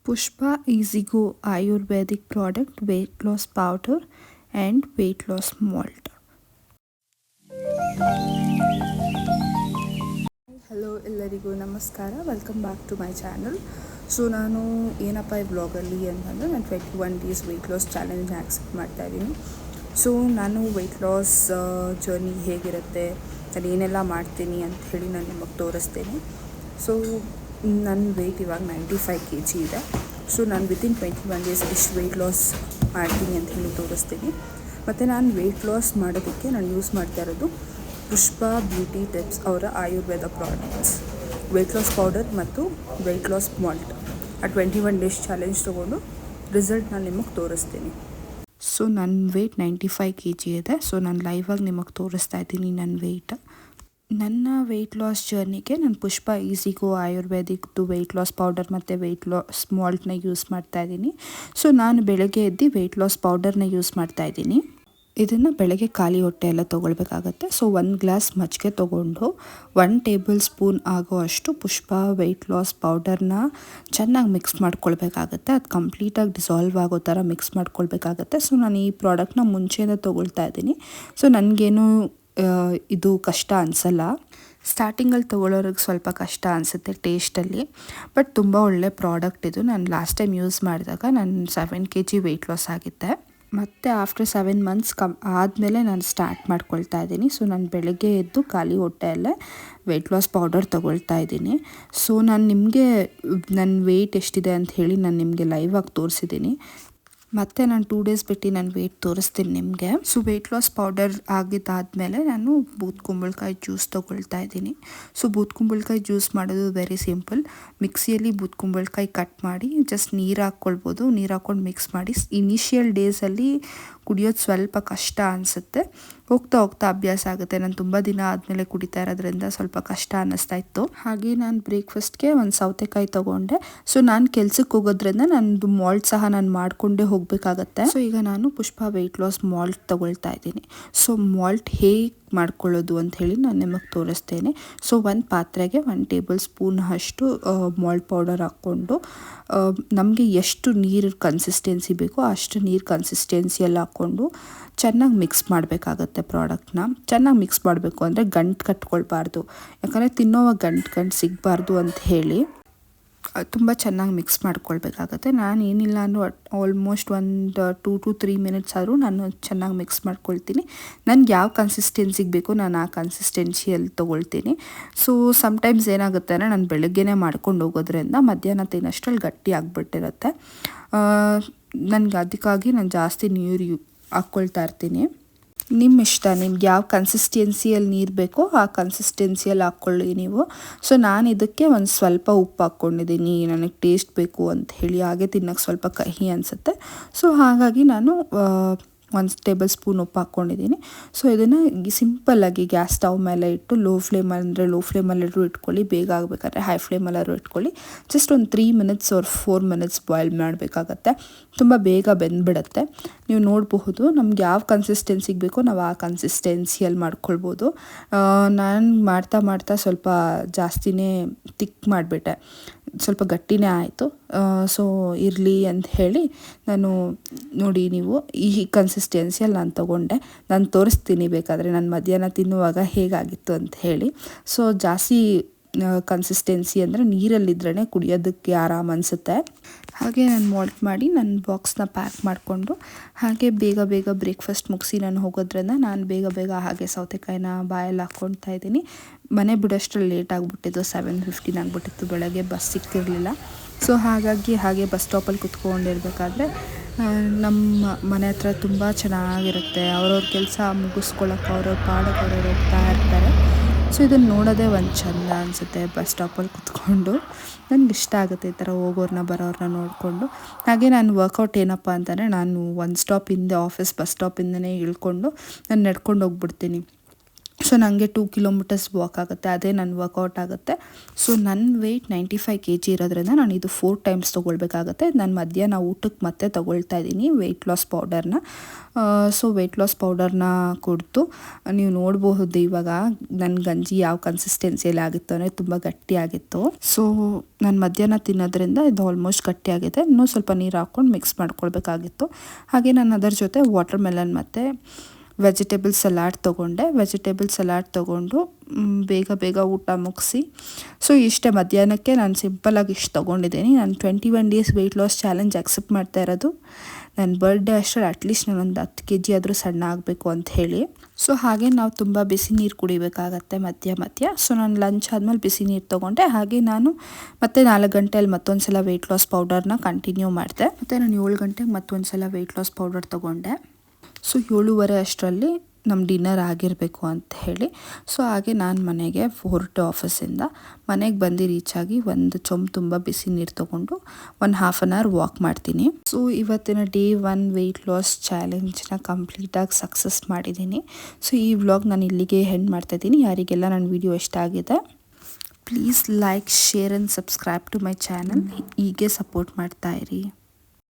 Pushpa Easygo Ayurvedic product weight loss powder and weight loss malt. Hello ಎಲ್ಲರಿಗೂ ನಮಸ್ಕಾರ, welcome back to my channel. So ನಾನು ಏನಪ್ಪ ಈ ವ್ಲಾಗಲ್ಲಿ ಅಂತಂದರೆ ನಾನು 21 days weight loss challenge accept ಮಾಡ್ತಾಯಿದ್ದೀನಿ. ಸೊ ನಾನು ವೆಯ್ಟ್ ಲಾಸ್ ಜರ್ನಿ ಹೇಗಿರುತ್ತೆ, ನಾನು ಏನೆಲ್ಲ ಮಾಡ್ತೀನಿ ಅಂತ ಹೇಳಿ ನಾನು ನಿಮಗೆ ತೋರಿಸ್ತೇನೆ. ಸೊ ನನ್ನ ವೆಯ್ಟ್ ಇವಾಗ 95 kg ಇದೆ. ಸೊ ನಾನು ವಿತಿನ್ 21 ಡೇಸ್ ಎಷ್ಟು ವೆಯ್ಟ್ ಲಾಸ್ ಮಾಡ್ತೀನಿ ಅಂತ ಹೇಳಿ ತೋರಿಸ್ತೀನಿ. ಮತ್ತು ನಾನು ವೆಯ್ಟ್ ಲಾಸ್ ಮಾಡೋದಕ್ಕೆ ನಾನು ಯೂಸ್ ಮಾಡ್ತಾ ಇರೋದು ಪುಷ್ಪ ಬ್ಯೂಟಿ ಟಿಪ್ಸ್ ಅವರ Ayurveda products, weight loss powder ಮತ್ತು ವೆಯ್ಟ್ ಲಾಸ್ ಮಾಲ್ಟ್. ಆ 21 ಡೇಸ್ ಚಾಲೆಂಜ್ ತೊಗೊಂಡು ರಿಸಲ್ಟ್ ನಾನು ನಿಮಗೆ ತೋರಿಸ್ತೀನಿ. ಸೊ ನನ್ನ ವೆಯ್ಟ್ 95 kg ಇದೆ. ಸೊ ನಾನು ಲೈವಾಗಿ ನಿಮಗೆ ತೋರಿಸ್ತಾ ಇದ್ದೀನಿ ನನ್ನ ವೆಯ್ಟ್. ನನ್ನ ವೆಯ್ಟ್ ಲಾಸ್ ಜರ್ನಿಗೆ ನಾನು ಪುಷ್ಪ ಈಸಿಗೋ ಆಯುರ್ವೇದಿಕ್ದು ವೆಯ್ಟ್ ಲಾಸ್ ಪೌಡರ್ ಮತ್ತು ವೆಯ್ಟ್ ಲಾಸ್ ಮಾಲ್ಟ್ನ ಯೂಸ್ ಮಾಡ್ತಾಯಿದ್ದೀನಿ. ಸೊ ನಾನು ಬೆಳಗ್ಗೆ ಎದ್ದು ವೆಯ್ಟ್ ಲಾಸ್ ಪೌಡರ್ನ ಯೂಸ್ ಮಾಡ್ತಾಯಿದ್ದೀನಿ. ಇದನ್ನು ಬೆಳಗ್ಗೆ ಖಾಲಿ ಹೊಟ್ಟೆ ಎಲ್ಲ ತೊಗೊಳ್ಬೇಕಾಗತ್ತೆ. ಸೊ 1 ಗ್ಲಾಸ್ ಮಜ್ಜಿಗೆ ತೊಗೊಂಡು 1 ಟೇಬಲ್ ಸ್ಪೂನ್ ಆಗೋ ಅಷ್ಟು ಪುಷ್ಪ ವೆಯ್ಟ್ ಲಾಸ್ ಪೌಡರ್ನ ಚೆನ್ನಾಗಿ ಮಿಕ್ಸ್ ಮಾಡ್ಕೊಳ್ಬೇಕಾಗತ್ತೆ. ಅದು ಕಂಪ್ಲೀಟಾಗಿ ಡಿಸಾಲ್ವ್ ಆಗೋ ಥರ ಮಿಕ್ಸ್ ಮಾಡ್ಕೊಳ್ಬೇಕಾಗತ್ತೆ. ಸೊ ನಾನು ಈ ಪ್ರಾಡಕ್ಟ್ನ ಮುಂಚೆನೇ ತೊಗೊಳ್ತಾ ಇದ್ದೀನಿ. ಸೊ ನನಗೇನು ಇದು ಕಷ್ಟ ಅನಿಸಲ್ಲ. ಸ್ಟಾರ್ಟಿಂಗಲ್ಲಿ ತೊಗೊಳ್ಳೋರಿಗೆ ಸ್ವಲ್ಪ ಕಷ್ಟ ಅನಿಸುತ್ತೆ ಟೇಸ್ಟಲ್ಲಿ, ಬಟ್ ತುಂಬ ಒಳ್ಳೆ ಪ್ರಾಡಕ್ಟ್ ಇದು. ನಾನು ಲಾಸ್ಟ್ ಟೈಮ್ ಯೂಸ್ ಮಾಡಿದಾಗ ನಾನು 7 kg ವೆಯ್ಟ್ ಲಾಸ್ ಆಗಿದ್ದೆ. ಮತ್ತು ಆಫ್ಟರ್ 7 ಮಂತ್ಸ್ ಆದಮೇಲೆ ನಾನು ಸ್ಟಾರ್ಟ್ ಮಾಡ್ಕೊಳ್ತಾ ಇದ್ದೀನಿ. ಸೊ ನಾನು ಬೆಳಗ್ಗೆ ಎದ್ದು ಖಾಲಿ ಹೊಟ್ಟೆಯಲ್ಲೇ ವೆಯ್ಟ್ ಲಾಸ್ ಪೌಡರ್ ತೊಗೊಳ್ತಾ ಇದ್ದೀನಿ. ಸೊ ನಾನು ನಿಮಗೆ ನನ್ನ ವೆಯ್ಟ್ ಎಷ್ಟಿದೆ ಅಂತ ಹೇಳಿ ನಾನು ನಿಮಗೆ ಲೈವಾಗಿ ತೋರಿಸಿದ್ದೀನಿ. ಮತ್ತು ನಾನು 2 ಡೇಸ್ ಬಿಟ್ಟು ನಾನು ವೆಯ್ಟ್ ತೋರಿಸ್ತೀನಿ ನಿಮಗೆ. ಸೊ ವೆಯ್ಟ್ ಲಾಸ್ ಪೌಡರ್ ಆಗಿದ್ದಾದಮೇಲೆ ನಾನು ಬೂದ್ ಕುಂಬಳಕಾಯಿ ಜ್ಯೂಸ್ ತೊಗೊಳ್ತಾ ಇದ್ದೀನಿ. ಸೊ ಬೂದ್ ಕುಂಬಳಕಾಯಿ ಜ್ಯೂಸ್ ಮಾಡೋದು ವೆರಿ ಸಿಂಪಲ್. ಮಿಕ್ಸಿಯಲ್ಲಿ ಬೂದ್ ಕುಂಬಳಕಾಯಿ ಕಟ್ ಮಾಡಿ ಜಸ್ಟ್ ನೀರು ಹಾಕ್ಕೊಳ್ಬೋದು. ನೀರು ಹಾಕ್ಕೊಂಡು ಮಿಕ್ಸ್ ಮಾಡಿ. ಇನಿಷಿಯಲ್ ಡೇಸಲ್ಲಿ ಕುಡಿಯೋದು ಸ್ವಲ್ಪ ಕಷ್ಟ ಅನಿಸುತ್ತೆ, ಹೋಗ್ತಾ ಹೋಗ್ತಾ ಅಭ್ಯಾಸ ಆಗುತ್ತೆ. ನಾನು ತುಂಬ ದಿನ ಆದಮೇಲೆ ಕುಡಿತಾ ಇರೋದ್ರಿಂದ ಸ್ವಲ್ಪ ಕಷ್ಟ ಅನ್ನಿಸ್ತಾ ಇತ್ತು. ಹಾಗೆ ನಾನು ಬ್ರೇಕ್ಫಾಸ್ಟ್ಗೆ ಒಂದು ಸೌತೆಕಾಯಿ ತೊಗೊಂಡೆ. ಸೊ ನಾನು ಕೆಲ್ಸಕ್ಕೆ ಹೋಗೋದ್ರಿಂದ ನಂದು ಮಾಲ್ಟ್ ಸಹ ನಾನು ಮಾಡಿಕೊಂಡೇ ಹೋಗಬೇಕಾಗತ್ತೆ. ಸೊ ಈಗ ನಾನು ಪುಷ್ಪ ವೆಯ್ಟ್ ಲಾಸ್ ಮಾಲ್ಟ್ ತೊಗೊಳ್ತಾ ಇದ್ದೀನಿ. ಸೊ ಮಾಲ್ಟ್ ಹೇಗೆ ಮಾಡ್ಕೊಳ್ಳೋದು ಅಂತ ಹೇಳಿ ನಾನು ನಿಮಗೆ ತೋರಿಸ್ತೇನೆ. ಸೊ ಒಂದು ಪಾತ್ರೆಗೆ 1 ಟೇಬಲ್ ಸ್ಪೂನ್ ಅಷ್ಟು ಮಾಲ್ಟ್ ಪೌಡರ್ ಹಾಕ್ಕೊಂಡು ನಮಗೆ ಎಷ್ಟು ನೀರು ಕನ್ಸಿಸ್ಟೆನ್ಸಿ ಬೇಕೋ ಅಷ್ಟು ನೀರು ಕನ್ಸಿಸ್ಟೆನ್ಸಿಯಲ್ಲಿ ಹಾಕ್ಕೊಂಡು ಚೆನ್ನಾಗಿ ಮಿಕ್ಸ್ ಮಾಡಬೇಕಾಗತ್ತೆ. ಪ್ರಾಡಕ್ಟ್ನ ಚೆನ್ನಾಗಿ ಮಿಕ್ಸ್ ಮಾಡಬೇಕು ಅಂದರೆ ಗಂಟು ಕಟ್ಕೊಳ್ಬಾರ್ದು, ಯಾಕಂದರೆ ತಿನ್ನೋವಾಗ ಗಂಟು ಸಿಗಬಾರ್ದು ಅಂತ ಹೇಳಿ ತುಂಬ ಚೆನ್ನಾಗಿ ಮಿಕ್ಸ್ ಮಾಡ್ಕೊಳ್ಬೇಕಾಗತ್ತೆ. ನಾನು ಏನಿಲ್ಲ ಅಂದರೂ ಆಲ್ಮೋಸ್ಟ್ ಒಂದು 2 to 3 ಮಿನಿಟ್ಸ್ ಆದರೂ ನಾನು ಚೆನ್ನಾಗಿ ಮಿಕ್ಸ್ ಮಾಡ್ಕೊಳ್ತೀನಿ. ನನಗೆ ಯಾವ ಕನ್ಸಿಸ್ಟೆನ್ಸಿಗೆ ಬೇಕೋ ನಾನು ಆ ಕನ್ಸಿಸ್ಟೆನ್ಸಿಯಲ್ಲಿ ತೊಗೊಳ್ತೀನಿ. ಸೊ ಸಮ್ಟೈಮ್ಸ್ ಏನಾಗುತ್ತೆ ಅಂದರೆ ನಾನು ಬೆಳಗ್ಗೆನೇ ಮಾಡ್ಕೊಂಡು ಹೋಗೋದ್ರಿಂದ ಮಧ್ಯಾಹ್ನ ತಿನ್ನೋಷ್ಟರಲ್ಲಿ ಗಟ್ಟಿ ಆಗಿಬಿಟ್ಟಿರುತ್ತೆ. ನನಗೆ ಅದಕ್ಕಾಗಿ ನಾನು ಜಾಸ್ತಿ ನೀರು ಹಾಕ್ಕೊಳ್ತಾ ಇರ್ತೀನಿ. ನಿಮ್ಮ ಇಷ್ಟ, ನಿಮ್ಗೆ ಯಾವ ಕನ್ಸಿಸ್ಟೆನ್ಸಿಯಲ್ಲಿ ನೀರು ಬೇಕೋ ಆ ಕನ್ಸಿಸ್ಟೆನ್ಸಿಯಲ್ಲಿ ಹಾಕ್ಕೊಳ್ಳಿ ನೀವು. ಸೊ ನಾನು ಇದಕ್ಕೆ ಒಂದು ಸ್ವಲ್ಪ ಉಪ್ಪು ಹಾಕ್ಕೊಂಡಿದ್ದೀನಿ, ನನಗೆ ಟೇಸ್ಟ್ ಬೇಕು ಅಂತ ಹೇಳಿ. ಹಾಗೆ ತಿನ್ನೋಕ್ಕೆ ಸ್ವಲ್ಪ ಕಹಿ ಅನಿಸುತ್ತೆ. ಸೊ ಹಾಗಾಗಿ ನಾನು 1 ಟೇಬಲ್ ಸ್ಪೂನ್ ಉಪ್ಪು ಹಾಕ್ಕೊಂಡಿದ್ದೀನಿ. ಸೊ ಇದನ್ನು ಸಿಂಪಲ್ಲಾಗಿ ಗ್ಯಾಸ್ ಸ್ಟವ್ ಮೇಲೆ ಇಟ್ಟು ಲೋ ಫ್ಲೇಮಲ್ಲಿಟ್ಟು ಇಟ್ಕೊಳ್ಳಿ. ಬೇಗ ಆಗಬೇಕಾದ್ರೆ ಹೈ ಫ್ಲೇಮಲ್ಲಾದ್ರು ಇಟ್ಕೊಳ್ಳಿ. ಜಸ್ಟ್ ಒಂದು 3 ಮಿನಿಟ್ಸ್ or 4 ಮಿನಿಟ್ಸ್ ಬಾಯ್ಲ್ ಮಾಡಬೇಕಾಗತ್ತೆ. ತುಂಬ ಬೇಗ ಬೆಂದ್ಬಿಡುತ್ತೆ. ನೀವು ನೋಡಬಹುದು ನಮ್ಗೆ ಯಾವ ಕನ್ಸಿಸ್ಟೆನ್ಸಿಗೆ ಬೇಕೋ ನಾವು ಆ ಕನ್ಸಿಸ್ಟೆನ್ಸಿಯಲ್ಲಿ ಮಾಡ್ಕೊಳ್ಬೋದು. ನಾನು ಮಾಡ್ತಾ ಸ್ವಲ್ಪ ಜಾಸ್ತಿನೇ ತಿಕ್ ಮಾಡಿಬಿಟ್ಟೆ, ಸ್ವಲ್ಪ ಗಟ್ಟಿನೇ ಆಯಿತು. ಸೊ ಇರಲಿ ಅಂತ ಹೇಳಿ ನಾನು ನೋಡಿ ನೀವು ಈ ಕನ್ಸಿಸ್ಟೆನ್ಸಿಯಲ್ಲಿ ನಾನು ತೊಗೊಂಡೆ. ನಾನು ತೋರಿಸ್ತೀನಿ ಬೇಕಾದರೆ ನಾನು ಮಧ್ಯಾಹ್ನ ತಿನ್ನುವಾಗ ಹೇಗಾಗಿತ್ತು ಅಂತ ಹೇಳಿ. ಸೊ ಜಾಸ್ತಿ ಕನ್ಸಿಸ್ಟೆನ್ಸಿ ಅಂದರೆ ನೀರಲ್ಲಿದ್ರೇ ಕುಡಿಯೋದಕ್ಕೆ ಆರಾಮ ಅನಿಸುತ್ತೆ. ಹಾಗೆ ನಾನು ಮಾಲ್ಟ್ ಮಾಡಿ ನನ್ನ ಬಾಕ್ಸ್ನ ಪ್ಯಾಕ್ ಮಾಡಿಕೊಂಡು ಹಾಗೆ ಬೇಗ ಬ್ರೇಕ್ಫಾಸ್ಟ್ ಮುಗಿಸಿ ನಾನು ಹೋಗೋದ್ರಿಂದ ನಾನು ಬೇಗ ಹಾಗೆ ಸೌತೆಕಾಯಿನ ಬಾಯಲ್ಲಿ ಹಾಕ್ಕೊಳ್ತಾ ಇದ್ದೀನಿ. ಮನೆ ಬಿಡೋಷ್ಟರಲ್ಲಿ ಲೇಟ್ ಆಗಿಬಿಟ್ಟಿದ್ದು, 7:15 ಆಗಿಬಿಟ್ಟಿತ್ತು. ಬೆಳಗ್ಗೆ ಬಸ್ ಸಿಕ್ತಿರಲಿಲ್ಲ. ಸೊ ಹಾಗಾಗಿ ಹಾಗೆ ಬಸ್ ಸ್ಟಾಪಲ್ಲಿ ಕುತ್ಕೊಂಡಿರ್ಬೇಕಾದ್ರೆ ನಮ್ಮ ಮನೆ ಹತ್ರ ತುಂಬ ಚೆನ್ನಾಗಿರುತ್ತೆ. ಅವ್ರವ್ರ ಕೆಲಸ ಮುಗಿಸ್ಕೊಳ್ಳೋಕೆ ಅವ್ರವ್ರ ಪಾಡಕ್ಕೆ ಅವ್ರವ್ರು ಹೋಗ್ತಾ ಇರ್ತಾರೆ. ಸೊ ಇದನ್ನು ನೋಡೋದೇ ಒಂದು ಚೆಂದ ಅನಿಸುತ್ತೆ. ಬಸ್ ಸ್ಟಾಪಲ್ಲಿ ಕುತ್ಕೊಂಡು ನನಗೆ ಇಷ್ಟ ಆಗುತ್ತೆ ಈ ಥರ ಹೋಗೋರನ್ನ ಬರೋರನ್ನ ನೋಡಿಕೊಂಡು. ಹಾಗೆ ನಾನು ವರ್ಕೌಟ್ ಏನಪ್ಪ ಅಂತಂದರೆ ನಾನು 1 ಸ್ಟಾಪ್ ಹಿಂದೆ ಆಫೀಸ್ ಬಸ್ ಸ್ಟಾಪಿಂದನೇ ಇಳ್ಕೊಂಡು ನಾನು ನಡ್ಕೊಂಡು ಹೋಗ್ಬಿಡ್ತೀನಿ. ಸೊ ನನಗೆ 2 ಕಿಲೋಮೀಟರ್ಸ್ ವಾಕ್ ಆಗುತ್ತೆ, ಅದೇ ನನ್ನ ವರ್ಕೌಟ್ ಆಗುತ್ತೆ. ಸೊ ನನ್ನ ವೆಯ್ಟ್ 95 kg ಇರೋದ್ರಿಂದ ನಾನು ಇದು 4 ಟೈಮ್ಸ್ ತೊಗೊಳ್ಬೇಕಾಗತ್ತೆ. ನಾನು ಮಧ್ಯಾಹ್ನ ಊಟಕ್ಕೆ ಮತ್ತೆ ತೊಗೊಳ್ತಾ ಇದ್ದೀನಿ ವೆಯ್ಟ್ ಲಾಸ್ ಪೌಡರ್ನ. ಸೊ ವೆಯ್ಟ್ ಲಾಸ್ ಪೌಡರ್ನ ಕುಡಿದು ನೀವು ನೋಡಬಹುದು ಇವಾಗ ನನ್ನ ಗಂಜಿ ಯಾವ ಕನ್ಸಿಸ್ಟೆನ್ಸಿಯಲ್ಲಿ ಆಗಿತ್ತು ಅಂದರೆ ತುಂಬ ಗಟ್ಟಿಯಾಗಿತ್ತು. ಸೊ ನಾನು ಮಧ್ಯಾಹ್ನ ತಿನ್ನೋದ್ರಿಂದ ಇದು ಆಲ್ಮೋಸ್ಟ್ ಗಟ್ಟಿಯಾಗಿದೆ. ಇನ್ನೂ ಸ್ವಲ್ಪ ನೀರು ಹಾಕ್ಕೊಂಡು ಮಿಕ್ಸ್ ಮಾಡ್ಕೊಳ್ಬೇಕಾಗಿತ್ತು. ಹಾಗೆ ನಾನು ಅದರ ಜೊತೆ ವಾಟರ್ ಮೆಲನ್ ಮತ್ತು ವೆಜಿಟೇಬಲ್ ಸಲಾಡ್ ತೊಗೊಂಡು ಬೇಗ ಊಟ ಮುಗಿಸಿ. ಸೊ ಇಷ್ಟೇ ಮಧ್ಯಾಹ್ನಕ್ಕೆ ನಾನು ಸಿಂಪಲಾಗಿ ಇಷ್ಟು ತೊಗೊಂಡಿದ್ದೀನಿ. ನಾನು 21 days weight loss challenge accept ಮಾಡ್ತಾ ಇರೋದು ನನ್ನ ಬರ್ಡೇ ಅಷ್ಟರಲ್ಲಿ ಅಟ್ಲೀಸ್ಟ್ ನಾನೊಂದು 10 kg ಆದರೂ ಸಣ್ಣ ಆಗಬೇಕು ಅಂತ ಹೇಳಿ. ಸೊ ಹಾಗೆ ನಾವು ತುಂಬ ಬಿಸಿ ನೀರು ಕುಡಿಬೇಕಾಗತ್ತೆ ಮಧ್ಯ. ಸೊ ನಾನು ಲಂಚ್ ಆದಮೇಲೆ ಬಿಸಿ ನೀರು ತೊಗೊಂಡೆ. ಹಾಗೆ ನಾನು ಮತ್ತೆ 4 ಗಂಟೆಯಲ್ಲಿ ಮತ್ತೊಂದು ಸಲ ವೆಯ್ಟ್ ಲಾಸ್ ಪೌಡರ್ನ ಕಂಟಿನ್ಯೂ ಮಾಡಿದೆ. ಮತ್ತು ನಾನು 7 ಗಂಟೆಗೆ ಮತ್ತೊಂದು ಸಲ ವೆಯ್ಟ್ ಲಾಸ್ ಪೌಡರ್ ತೊಗೊಂಡೆ. ಸೊ 7:30 ಅಷ್ಟರಲ್ಲಿ ನಮ್ಮ ಡಿನ್ನರ್ ಆಗಿರಬೇಕು ಅಂತ ಹೇಳಿ. ಸೊ ಹಾಗೆ ನಾನು ಮನೆಗೆ ಹೊರಟು ಆಫೀಸಿಂದ ಮನೆಗೆ ಬಂದು ರೀಚಾಗಿ ಒಂದು ಚೊಂಬು ತುಂಬ ಬಿಸಿ ನೀರು ತೊಗೊಂಡು 1/2 hour ವಾಕ್ ಮಾಡ್ತೀನಿ. ಸೊ ಇವತ್ತಿನ ಡೇ 1 ವೆಯ್ಟ್ ಲಾಸ್ ಚಾಲೆಂಜ್ನ ಕಂಪ್ಲೀಟಾಗಿ ಸಕ್ಸಸ್ ಮಾಡಿದ್ದೀನಿ. ಸೊ ಈ ವ್ಲಾಗ್ ನಾನು ಇಲ್ಲಿಗೆ ಎಂಡ್ ಮಾಡ್ತಾಯಿದ್ದೀನಿ. ಯಾರಿಗೆಲ್ಲ ನನ್ನ ವಿಡಿಯೋ ಇಷ್ಟ ಆಗಿದೆ please like, share and subscribe to my channel. ಹೀಗೆ ಸಪೋರ್ಟ್ ಮಾಡ್ತಾಯಿರಿ.